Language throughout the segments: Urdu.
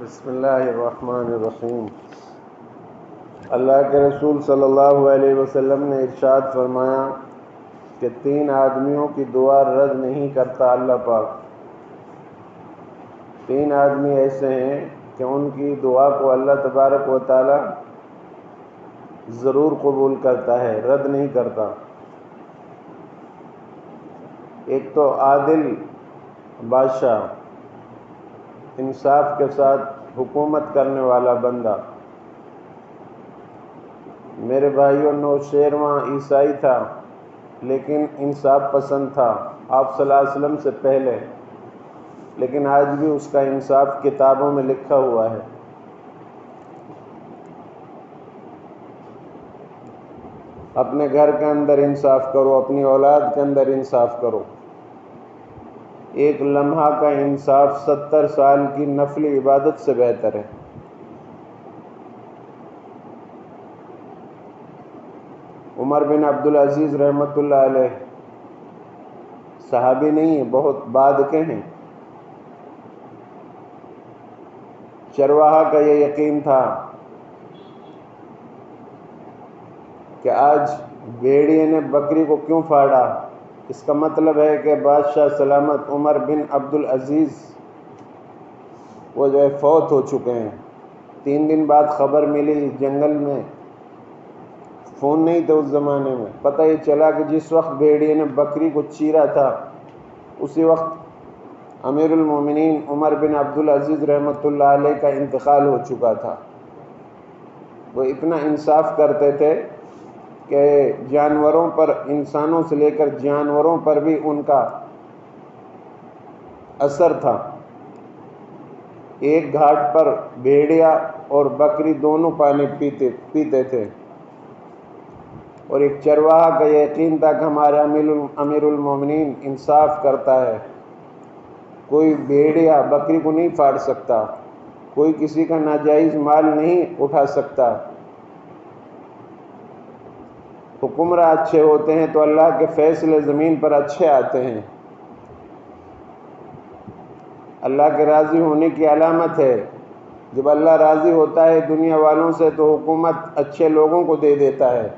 بسم اللہ الرحمن الرحیم۔ اللہ کے رسول صلی اللہ علیہ وسلم نے ارشاد فرمایا کہ 3 آدمیوں کی دعا رد نہیں کرتا اللہ پاک۔ 3 آدمی ایسے ہیں کہ ان کی دعا کو اللہ تبارک و تعالی ضرور قبول کرتا ہے، رد نہیں کرتا۔ ایک تو عادل بادشاہ، انصاف کے ساتھ حکومت کرنے والا بندہ۔ میرے بھائیوں، نوشیروان عیسائی تھا لیکن انصاف پسند تھا آپ صلی اللہ علیہ وسلم سے پہلے، لیکن آج بھی اس کا انصاف کتابوں میں لکھا ہوا ہے۔ اپنے گھر کے اندر انصاف کرو، اپنی اولاد کے اندر انصاف کرو۔ ایک لمحہ کا انصاف 70 سال کی نفلی عبادت سے بہتر ہے۔ عمر بن عبدالعزیز رحمۃ اللہ علیہ صحابی نہیں ہیں، بہت بعد کے ہیں۔ چرواہا کا یہ یقین تھا کہ آج بھیڑیے نے بکری کو کیوں پھاڑا، اس کا مطلب ہے کہ بادشاہ سلامت عمر بن عبدالعزیز وہ جو ہے فوت ہو چکے ہیں۔ 3 دن بعد خبر ملی، جنگل میں فون نہیں تھے اس زمانے میں، پتہ یہ چلا کہ جس وقت بھیڑیے نے بکری کو چیرا تھا اسی وقت امیر المومنین عمر بن عبدالعزیز رحمۃ اللہ علیہ کا انتقال ہو چکا تھا۔ وہ اتنا انصاف کرتے تھے کہ جانوروں پر، انسانوں سے لے کر جانوروں پر بھی ان کا اثر تھا۔ ایک گھاٹ پر بھیڑیا اور بکری دونوں پانی پیتے تھے، اور ایک چرواہا کا یقین تھا کہ ہمارا امیر المومنین انصاف کرتا ہے، کوئی بھیڑیا بکری کو نہیں پھاڑ سکتا، کوئی کسی کا ناجائز مال نہیں اٹھا سکتا۔ حکمراں اچھے ہوتے ہیں تو اللہ کے فیصلے زمین پر اچھے آتے ہیں۔ اللہ کے راضی ہونے کی علامت ہے، جب اللہ راضی ہوتا ہے دنیا والوں سے تو حکومت اچھے لوگوں کو دے دیتا ہے،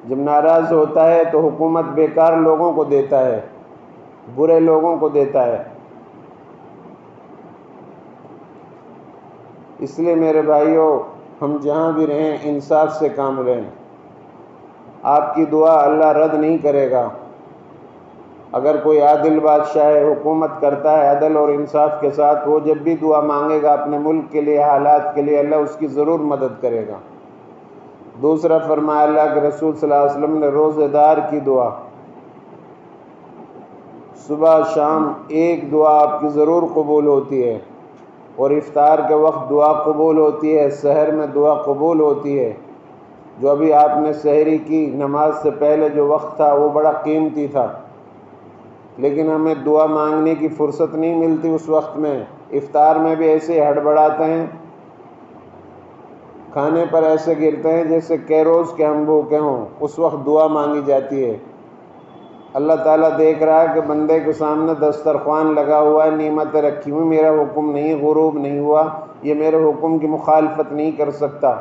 جب ناراض ہوتا ہے تو حکومت بیکار لوگوں کو دیتا ہے، برے لوگوں کو دیتا ہے۔ اس لیے میرے بھائیوں، ہم جہاں بھی رہیں انصاف سے کام لیں۔ آپ کی دعا اللہ رد نہیں کرے گا۔ اگر کوئی عادل بادشاہ ہے، حکومت کرتا ہے عدل اور انصاف کے ساتھ، وہ جب بھی دعا مانگے گا اپنے ملک کے لیے، حالات کے لیے، اللہ اس کی ضرور مدد کرے گا۔ دوسرا فرمایا اللہ کے رسول صلی اللہ علیہ وسلم نے، روزے دار کی دعا صبح شام ایک دعا آپ کی ضرور قبول ہوتی ہے، اور افطار کے وقت دعا قبول ہوتی ہے، سحر میں دعا قبول ہوتی ہے۔ جو ابھی آپ نے سحری کی نماز سے پہلے جو وقت تھا وہ بڑا قیمتی تھا، لیکن ہمیں دعا مانگنے کی فرصت نہیں ملتی اس وقت میں۔ افطار میں بھی ایسے ہڑبڑاتے ہیں، کھانے پر ایسے گرتے ہیں جیسے کیروز کے ہم بھوکے ہوں، اس وقت دعا مانگی جاتی ہے۔ اللہ تعالیٰ دیکھ رہا ہے کہ بندے کے سامنے دسترخوان لگا ہوا ہے، نعمتیں رکھی ہوئی، میرا حکم نہیں غروب نہیں ہوا، یہ میرے حکم کی مخالفت نہیں کر سکتا۔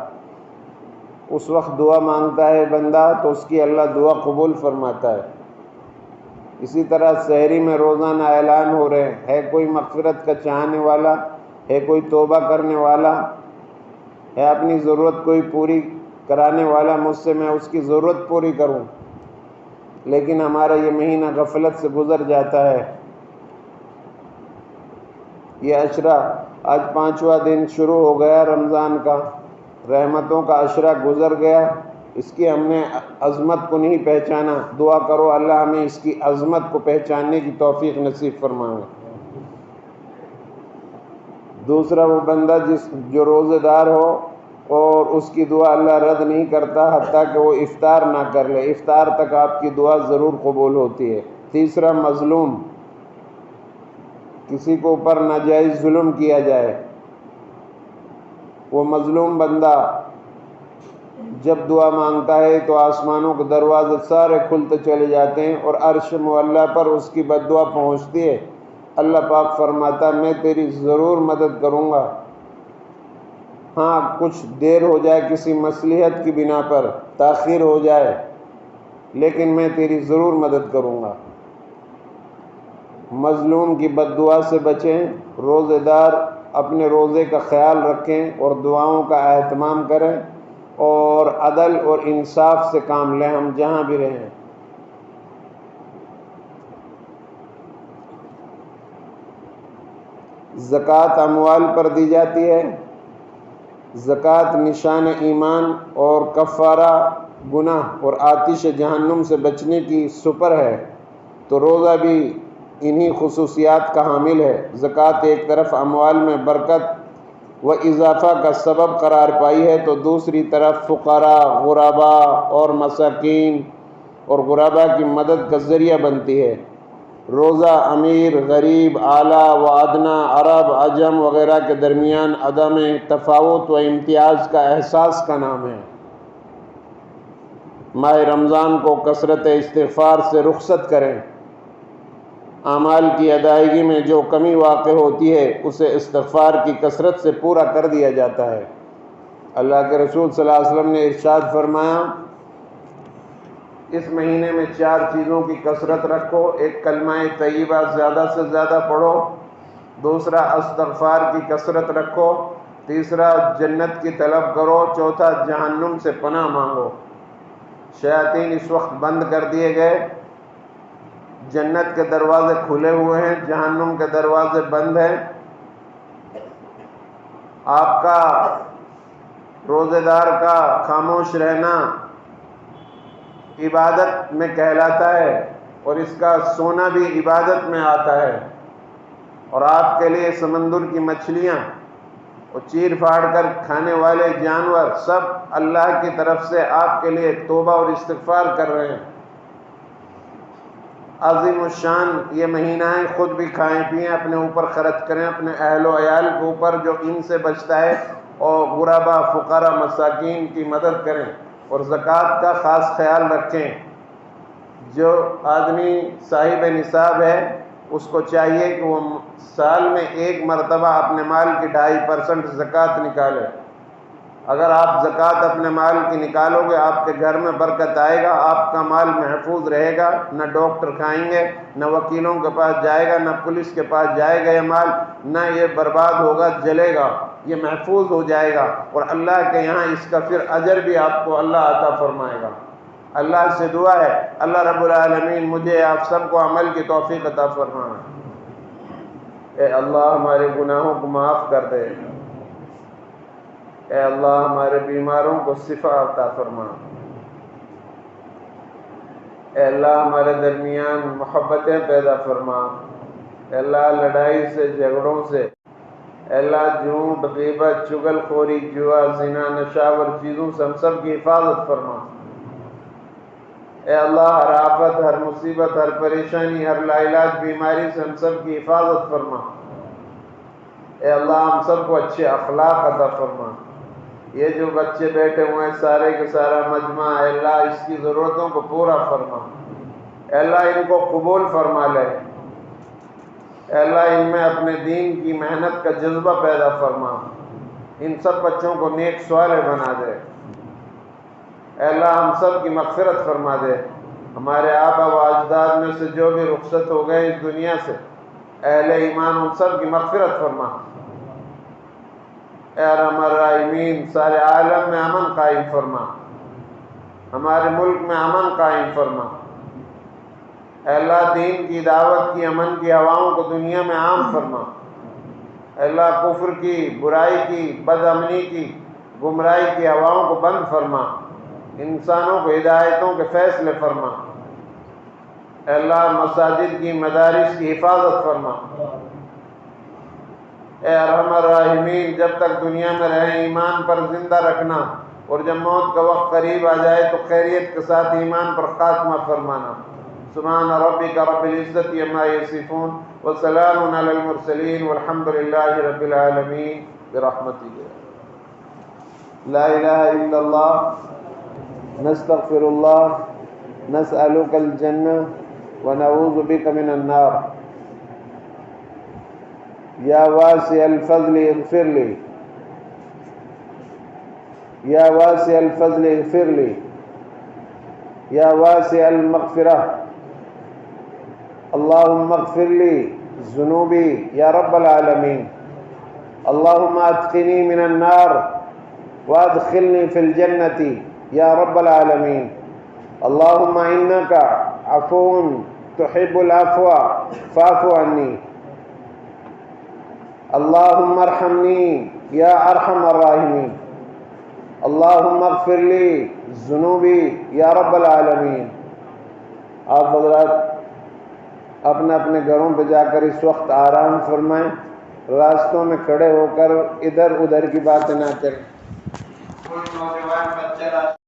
اس وقت دعا مانگتا ہے بندہ تو اس کی اللہ دعا قبول فرماتا ہے۔ اسی طرح سحری میں روزانہ اعلان ہو رہے ہیں، ہے کوئی مغفرت کا چاہنے والا، ہے کوئی توبہ کرنے والا، ہے اپنی ضرورت کوئی پوری کرانے والا، مجھ سے میں اس کی ضرورت پوری کروں۔ لیکن ہمارا یہ مہینہ غفلت سے گزر جاتا ہے۔ یہ عشرہ آج 5واں دن شروع ہو گیا رمضان کا، رحمتوں کا عشرہ گزر گیا، اس کی ہم نے عظمت کو نہیں پہچانا۔ دعا کرو اللہ ہمیں اس کی عظمت کو پہچاننے کی توفیق نصیب فرمائے۔ دوسرا وہ بندہ جو روزے دار ہو اور اس کی دعا اللہ رد نہیں کرتا حتیٰ کہ وہ افطار نہ کر لے، افطار تک آپ کی دعا ضرور قبول ہوتی ہے۔ تیسرا مظلوم، کسی کو اوپر ناجائز ظلم کیا جائے، وہ مظلوم بندہ جب دعا مانگتا ہے تو آسمانوں کے دروازے سارے کھلتے چلے جاتے ہیں اور عرش معلیٰ پر اس کی بد دعا پہنچتی ہے، اللہ پاک فرماتا میں تیری ضرور مدد کروں گا، ہاں کچھ دیر ہو جائے، کسی مصلحت کی بنا پر تاخیر ہو جائے، لیکن میں تیری ضرور مدد کروں گا۔ مظلوم کی بد دعا سے بچیں، روزے دار اپنے روزے کا خیال رکھیں اور دعاؤں کا اہتمام کریں، اور عدل اور انصاف سے کام لیں ہم جہاں بھی رہیں۔ زکوٰۃ اموال پر دی جاتی ہے۔ زکوٰۃ نشان ایمان اور کفارہ گناہ اور آتش جہنم سے بچنے کی سپر ہے، تو روزہ بھی انہی خصوصیات کا حامل ہے۔ زکوٰۃ ایک طرف اموال میں برکت و اضافہ کا سبب قرار پائی ہے، تو دوسری طرف فقراء، غرباء اور مساکین اور غرباء کی مدد کا ذریعہ بنتی ہے۔ روزہ امیر، غریب، اعلیٰ و ادنیٰ، عرب، عجم وغیرہ کے درمیان عدم تفاوت و امتیاز کا احساس کا نام ہے۔ ماہ رمضان کو کثرت استغفار سے رخصت کریں۔ اعمال کی ادائیگی میں جو کمی واقع ہوتی ہے اسے استغفار کی کثرت سے پورا کر دیا جاتا ہے۔ اللہ کے رسول صلی اللہ علیہ وسلم نے ارشاد فرمایا، اس مہینے میں 4 چیزوں کی کثرت رکھو، ایک کلمہ طیبہ زیادہ سے زیادہ پڑھو، دوسرا استغفار کی کثرت رکھو، تیسرا جنت کی طلب کرو، چوتھا جہنم سے پناہ مانگو۔ شیاطین اس وقت بند کر دیے گئے، جنت کے دروازے کھلے ہوئے ہیں، جہنم کے دروازے بند ہیں۔ آپ کا روزے دار کا خاموش رہنا عبادت میں کہلاتا ہے، اور اس کا سونا بھی عبادت میں آتا ہے، اور آپ کے لیے سمندر کی مچھلیاں اور چیر پھاڑ کر کھانے والے جانور سب اللہ کی طرف سے آپ کے لیے توبہ اور استغفار کر رہے ہیں۔ عظیم الشان یہ مہینہ ہے، خود بھی کھائیں پئیں، اپنے اوپر خرچ کریں، اپنے اہل و عیال کے اوپر جو ان سے بچتا ہے، اور غرباء، فقراء، مساکین کی مدد کریں، اور زکوٰۃ کا خاص خیال رکھیں۔ جو آدمی صاحب نصاب ہے اس کو چاہیے کہ وہ سال میں ایک مرتبہ اپنے مال کی 2.5% زکوٰۃ نکالے۔ اگر آپ زکوٰۃ اپنے مال کی نکالو گے، آپ کے گھر میں برکت آئے گا، آپ کا مال محفوظ رہے گا، نہ ڈاکٹر کھائیں گے، نہ وکیلوں کے پاس جائے گا، نہ پولیس کے پاس جائے گا یہ مال، نہ یہ برباد ہوگا، جلے گا، یہ محفوظ ہو جائے گا، اور اللہ کے یہاں اس کا پھر اجر بھی آپ کو اللہ عطا فرمائے گا۔ اللہ سے دعا ہے اللہ رب العالمین مجھے آپ سب کو عمل کی توفیق عطا فرمائے۔ اے اللہ ہمارے گناہوں کو معاف کر دے، اے اللہ ہمارے بیماروں کو شفا عطا فرما، اے اللہ ہمارے درمیان محبتیں پیدا فرما، اے اللہ لڑائی سے، جھگڑوں سے، اے اللہ جھوٹ، غیبت، چغل خوری، جوا، زنا، نشاور چیزوں سے ہم سب کی حفاظت فرما۔ اے اللہ ہر آفت، ہر مصیبت، ہر پریشانی، ہر لاعلاج بیماری سے ہم سب کی حفاظت فرما۔ اے اللہ ہم سب کو اچھے اخلاق عطا فرما۔ یہ جو بچے بیٹھے ہوئے ہیں سارے کے سارا مجمع، اے اللہ اس کی ضرورتوں کو پورا فرما، اے اللہ ان کو قبول فرما لے، اے اللہ ان میں اپنے دین کی محنت کا جذبہ پیدا فرما، ان سب بچوں کو نیک صالح بنا دے، اے اللہ ہم سب کی مغفرت فرما دے۔ ہمارے آبا و اجداد میں سے جو بھی رخصت ہو گئے اس دنیا سے، اہل ایمان ان سب کی مغفرت فرما۔ اے ارحم الراحمین سارے عالم میں امن قائم فرما، ہمارے ملک میں امن قائم فرما، اے اللہ دین کی دعوت کی، امن کی ہواؤں کو دنیا میں عام فرما، اے اللہ کفر کی، برائی کی، بد امنی کی، گمراہی کی ہواؤں کو بند فرما، انسانوں کو ہدایتوں کے فیصلے فرما، اے اللہ مساجد کی، مدارس کی حفاظت فرما۔ اے ارحم الراحمین جب تک دنیا میں رہیں ایمان پر زندہ رکھنا، اور جب موت کا وقت قریب آ جائے تو خیریت کے ساتھ ایمان پر خاتمہ فرمانا۔ سبحان ربک رب العزت عما یصفون وسلام علی المرسلین والحمد للہ رب العالمین برحمتہ۔ لا الہ الا اللہ، نستغفر اللہ، نسألک الجنہ ونعوذ بک من النار۔ یا واسع الفضل اغفر لی، یا واسع الفضل اغفر لی، یا واسع المغفرہ، اللہم اغفر لی ذنوبی یا رب العالمین، اللہم اتقنی من النار وادخلنی فی الجنت یا رب العالمین، اللہم انکا عفو تحب العفو فاعف عنی، اللہم ارحمنی یا ارحم الراحمین، اللہم اغفر لی ذنوبی یا رب العالمین۔ آپ حضرات اپنے اپنے گھروں پہ جا کر اس وقت آرام فرمائیں، راستوں میں کھڑے ہو کر ادھر ادھر کی باتیں نہ کریں۔ کوئی نوجوان بچہ